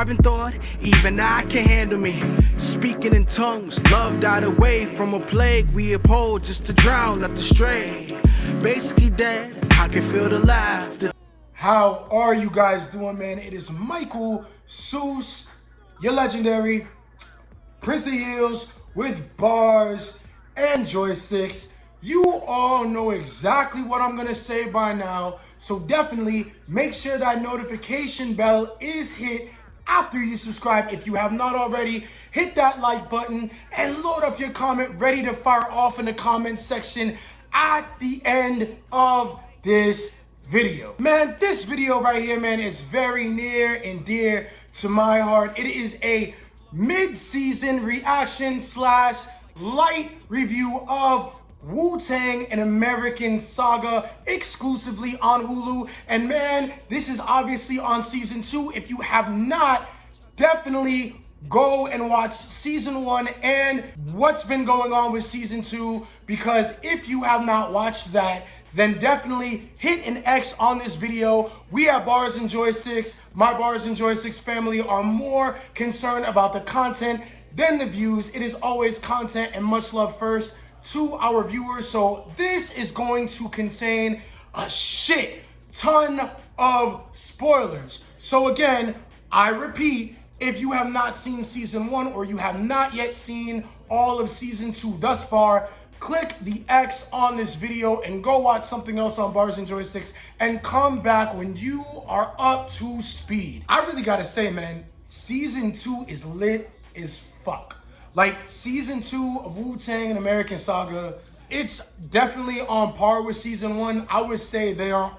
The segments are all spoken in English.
carbon thought, even I can handle me. Speaking in tongues, love died away from a plague we uphold just to drown, left astray. Basically dead, I can feel the laughter. How are you guys doing, man? It is Michael Seuss, your legendary Prince of Heels with bars and joysticks. You all know exactly what I'm gonna say by now, so definitely make sure that notification bell is hit after you subscribe. If you have not already, hit that like button and load up your comment ready to fire off in the comment section at the end of this video. Man, this video right here, man, is very near and dear to my heart. It is a mid-season reaction / light review of Wu-Tang, an American Saga, exclusively on Hulu. And man, this is obviously on season 2. If you have not, definitely go and watch season 1 and what's been going on with season 2, because if you have not watched that, then definitely hit an X on this video. We at Bars and Joysticks, my Bars and Joysticks family, are more concerned about the content than the views. It is always content and much love first to our viewers. So this is going to contain a shit ton of spoilers. So again, I repeat, if you have not seen season 1 or you have not yet seen all of season 2 thus far, click the X on this video and go watch something else on Bars and Joysticks and come back when you are up to speed. I really gotta say, man, season 2 is lit as fuck. Like, season 2 of Wu-Tang, an American Saga, it's definitely on par with season 1. I would say they are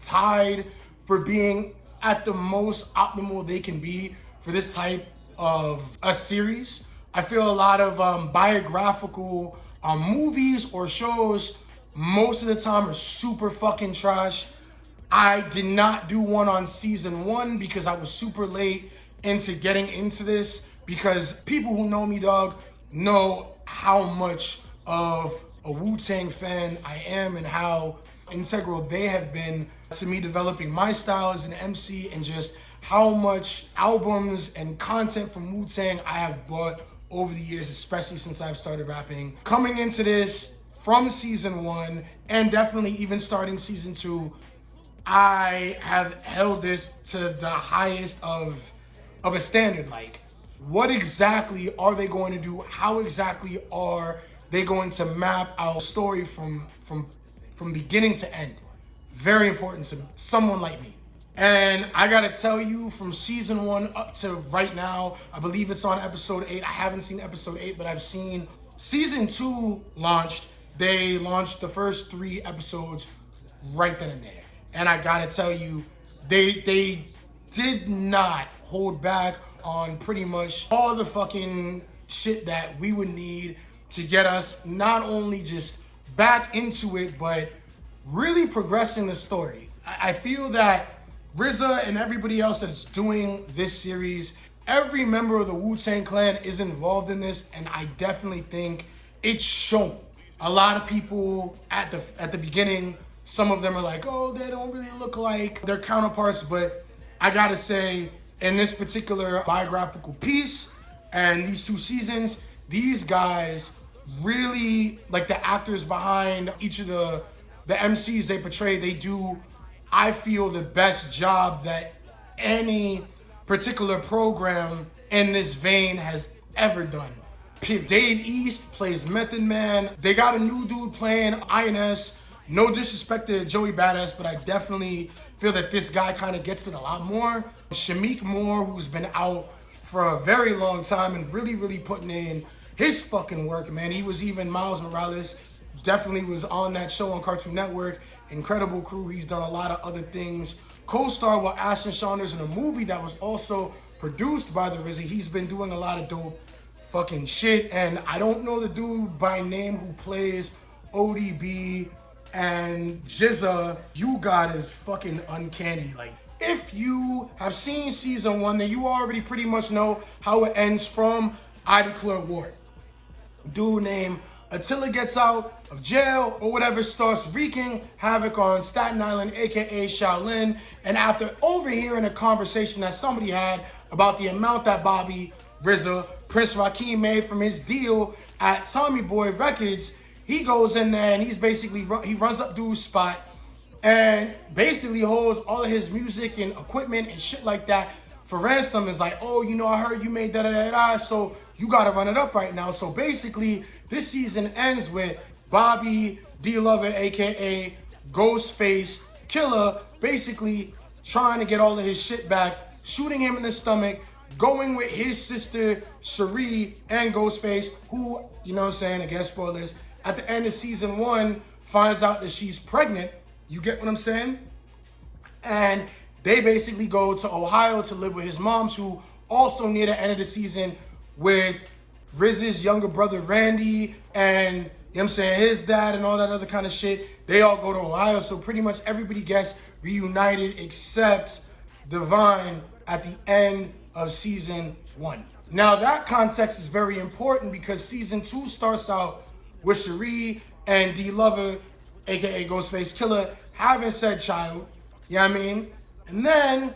tied for being at the most optimal they can be for this type of a series. I feel a lot of biographical movies or shows most of the time are super fucking trash. I did not do one on season 1 because I was super late into getting into this, because people who know me, dog, know how much of a Wu-Tang fan I am and how integral they have been to me developing my style as an MC, and just how much albums and content from Wu-Tang I have bought over the years, especially since I've started rapping. Coming into this from season 1 and definitely even starting season 2, I have held this to the highest of a standard. Like, what exactly are they going to do? How exactly are they going to map our story from beginning to end? Very important to someone like me. And I gotta tell you, from season 1 up to right now, I believe it's on episode 8. I haven't seen episode 8, but I've seen season 2 launched. They launched the first 3 episodes right then and there. And I gotta tell you, they did not hold back on pretty much all the fucking shit that we would need to get us not only just back into it, but really progressing the story. I feel that RZA and everybody else that's doing this series, every member of the Wu-Tang Clan is involved in this, and I definitely think it's shown. A lot of people at the beginning, some of them are like, oh, they don't really look like their counterparts, but I gotta say, in this particular biographical piece and these 2 seasons, these guys really, like the actors behind each of the MCs they portray, they do, I feel, the best job that any particular program in this vein has ever done. Dave East plays Method Man. They got a new dude playing INS. No disrespect to Joey Badass, but I definitely feel that this guy kind of gets it a lot more. Shameik Moore, who's been out for a very long time and really putting in his fucking work, man. He was even Miles Morales, definitely was on that show on Cartoon Network. Incredible crew. He's done a lot of other things. Co-star with Ashton Saunders in a movie that was also produced by the RZA. He's been doing a lot of dope fucking shit. And I don't know the dude by name who plays ODB and GZA. You got is fucking uncanny. Like, if you have seen season 1, then you already pretty much know how it ends from I Declare War. Dude named Attila gets out of jail or whatever, starts wreaking havoc on Staten Island, aka Shaolin. And after overhearing a conversation that somebody had about the amount that Bobby RZA, Prince Rakeem, made from his deal at Tommy Boy Records, he goes in there and he runs up dude's spot and basically holds all of his music and equipment and shit like that for ransom. Is like, oh, you know, I heard you made da-da-da-da, so you gotta run it up right now. So basically, this season ends with Bobby D. Lover, aka Ghostface Killer, basically trying to get all of his shit back, shooting him in the stomach, going with his sister Cherie and Ghostface, who, you know what I'm saying, again, spoilers, at the end of season 1 finds out that she's pregnant. You get what I'm saying? And they basically go to Ohio to live with his moms, who also near the end of the season with RZA's younger brother Randy and, you know what I'm saying, his dad and all that other kind of shit. They all go to Ohio, so pretty much everybody gets reunited except Divine at the end of season 1. Now that context is very important because season 2 starts out with Cherie and D. Lover, aka Ghostface Killer, having said child, you know what I mean? And then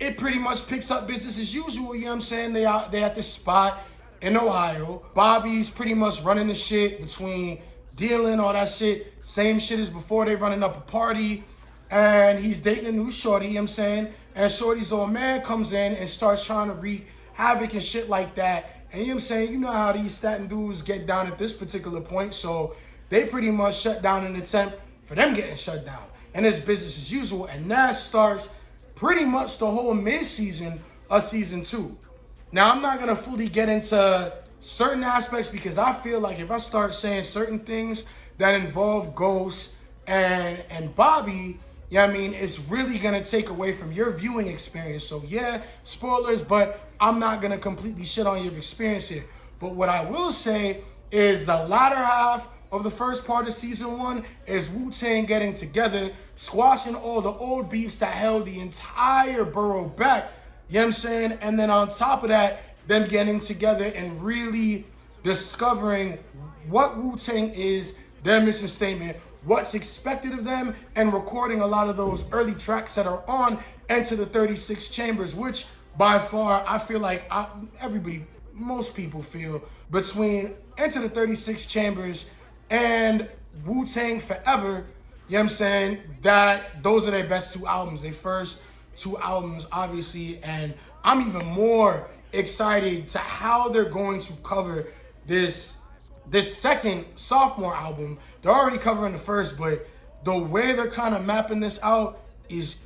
it pretty much picks up business as usual, you know what I'm saying? They at this spot in Ohio. Bobby's pretty much running the shit between dealing, all that shit. Same shit as before, they running up a party. And he's dating a new shorty, you know what I'm saying? And shorty's old man comes in and starts trying to wreak havoc and shit like that. And you know what I'm saying? You know how these Staten dudes get down at this particular point. So they pretty much shut down an attempt for them getting shut down. And it's business as usual. And that starts pretty much the whole mid-season of season 2. Now, I'm not going to fully get into certain aspects because I feel like if I start saying certain things that involve Ghost and Bobby, you know what I mean, it's really going to take away from your viewing experience. So yeah, spoilers, but I'm not going to completely shit on your experience here. But what I will say is the latter half of the first part of season 1 is Wu-Tang getting together, squashing all the old beefs that held the entire borough back. You know what I'm saying? And then on top of that, them getting together and really discovering what Wu-Tang is, their mission statement, what's expected of them, and recording a lot of those early tracks that are on Enter the 36 Chambers, which by far, I feel like most people feel, between Enter the 36 Chambers and Wu-Tang Forever, you know what I'm saying, that those are their best 2 albums, their first 2 albums, obviously. And I'm even more excited to how they're going to cover this second sophomore album. They're already covering the first, but the way they're kind of mapping this out is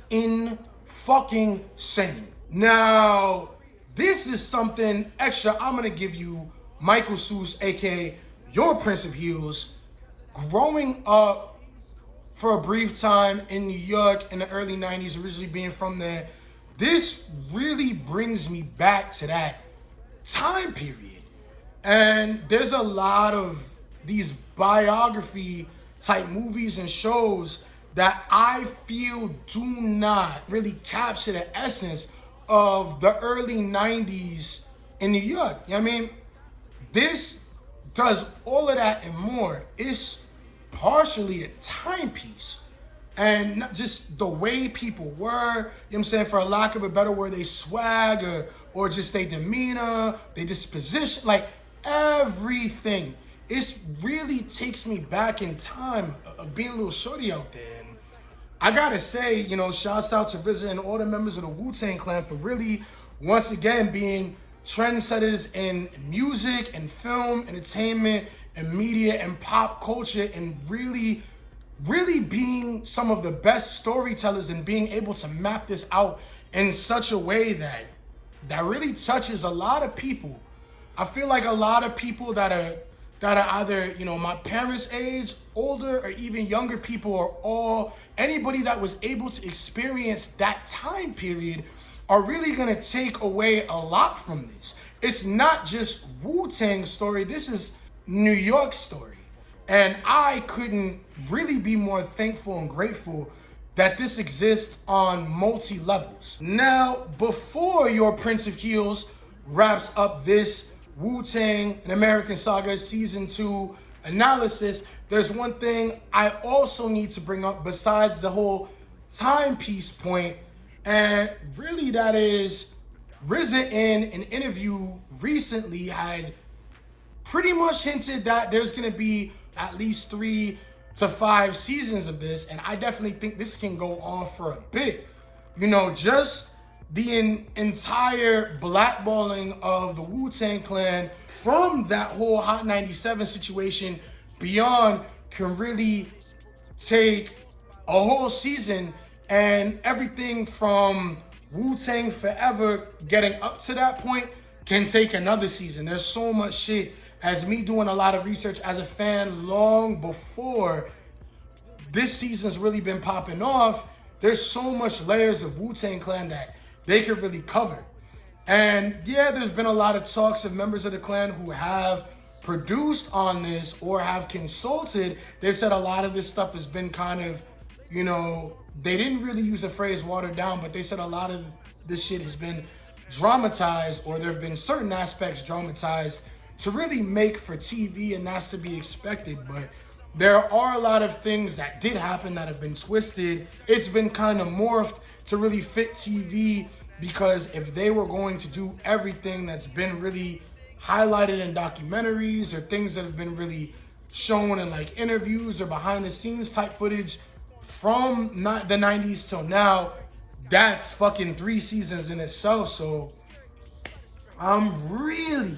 fucking insane. Now, this is something extra I'm gonna give you, Michael Seuss, aka your Prince of Heels. Growing up for a brief time in New York in the early 90s, originally being from there, this really brings me back to that time period. And there's a lot of these biography type movies and shows that I feel do not really capture the essence of the early 90s in New York. You know what I mean? This does all of that and more. It's partially a timepiece. And not just the way people were, you know what I'm saying, for a lack of a better word, they swag or just their demeanor, their disposition, like everything. It really takes me back in time of being a little shorty out there. And I gotta say, you know, shouts out to RZA and all the members of the Wu-Tang Clan for really, once again, being trendsetters in music and film, entertainment, and media and pop culture, and really being some of the best storytellers and being able to map this out in such a way that really touches a lot of people. I feel like a lot of people that are either, you know, my parents' age, older, or even younger people, or all anybody that was able to experience that time period are really gonna take away a lot from this. It's not just Wu-Tang's story, this is New York's story. And I couldn't really be more thankful and grateful that this exists on multi-levels. Now, before your Prince of Heels wraps up this Wu-Tang, An American Saga Season 2 analysis, there's one thing I also need to bring up besides the whole timepiece point, and really that is RZA in an interview recently had pretty much hinted that there's going to be at least 3 to 5 seasons of this, and I definitely think this can go on for a bit. You know, just the entire blackballing of the Wu-Tang Clan from that whole Hot 97 situation beyond can really take a whole season, and everything from Wu-Tang Forever getting up to that point can take another season. There's so much shit. As me doing a lot of research as a fan long before this season's really been popping off, there's so much layers of Wu-Tang Clan that they could really cover. And yeah, there's been a lot of talks of members of the clan who have produced on this or have consulted. They've said a lot of this stuff has been kind of, you know, they didn't really use the phrase watered down, but they said a lot of this shit has been dramatized, or there have been certain aspects dramatized to really make for TV, and that's to be expected. But there are a lot of things that did happen that have been twisted. It's been kind of morphed to really fit TV, because if they were going to do everything that's been really highlighted in documentaries or things that have been really shown in like interviews or behind the scenes type footage from not the 90s till now, that's fucking 3 seasons in itself. So I'm really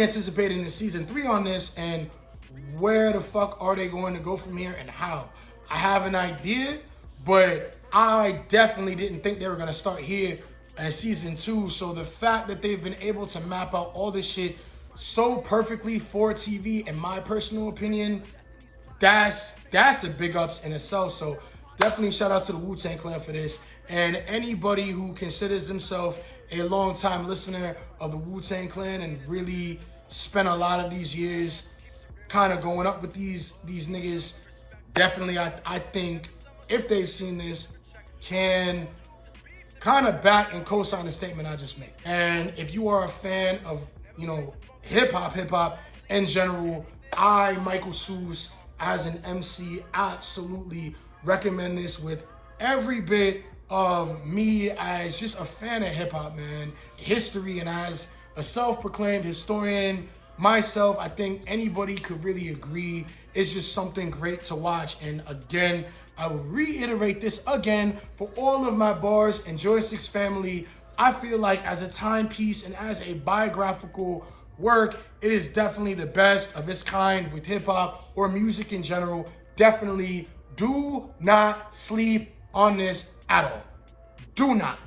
anticipating the season 3 on this, and where the fuck are they going to go from here and how? I have an idea, but I definitely didn't think they were going to start here in season 2. So the fact that they've been able to map out all this shit so perfectly for TV, in my personal opinion, that's a big ups in itself. So definitely shout out to the Wu-Tang Clan for this. And anybody who considers themselves a long-time listener of the Wu-Tang Clan and really spent a lot of these years kind of going up with these niggas, definitely I think if they've seen this, can kind of back and co-sign the statement I just made. And if you are a fan of, you know, hip-hop in general, I, Michael Seuss, as an MC, absolutely recommend this with every bit of me as just a fan of hip-hop, man, history, and as a self-proclaimed historian myself, I think anybody could really agree it's just something great to watch. And again, I will reiterate this again for all of my Bars and Joysticks family. I feel like as a timepiece and as a biographical work, it is definitely the best of its kind with hip-hop or music in general. Definitely do not sleep on this at all. Do not.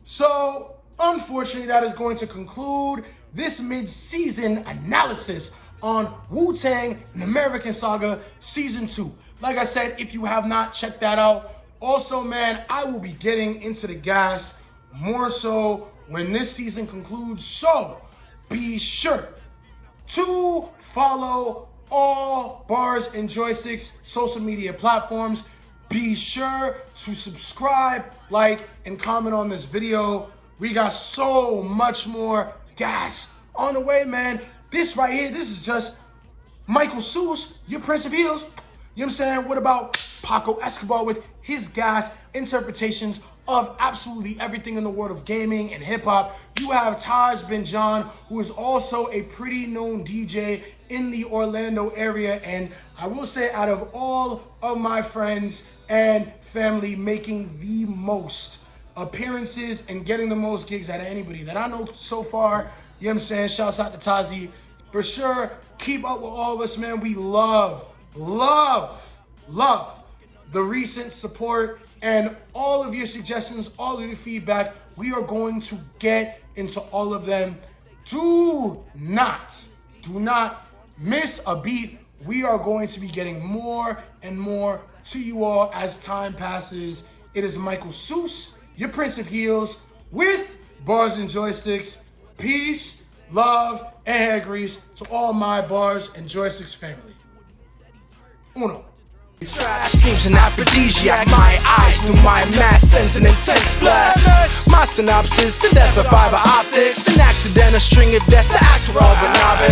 So, unfortunately, that is going to conclude this mid-season analysis on Wu-Tang and American Saga Season 2. Like I said, if you have not checked that out, also, man, I will be getting into the gas more so when this season concludes. So, be sure to follow all Bars and Joysticks social media platforms. Be sure to subscribe, like, and comment on this video. We got so much more gas on the way, man. This right here, this is just Michael Seuss, your Prince of Heels. You know what I'm saying? What about Paco Escobar with his gas interpretations of absolutely everything in the world of gaming and hip-hop? You have Taj Benjan, who is also a pretty known DJ in the Orlando area. And I will say, out of all of my friends and family making the most appearances and getting the most gigs out of anybody that I know so far, you know what I'm saying? Shouts out to Tazi. For sure, keep up with all of us, man. We love the recent support and all of your suggestions, all of your feedback. We are going to get into all of them. Do not miss a beat. We are going to be getting more and more to you all as time passes. It is Michael Seuss, your Prince of Heels, with Bars and Joysticks. Peace, love, and hair grease to all my Bars and Joysticks family. Uno. Schemes an aphrodisiac, my eyes through my mask sends an intense blast. My synopsis, the death of fiber optics, an accidental string of deaths, the acts of a novice.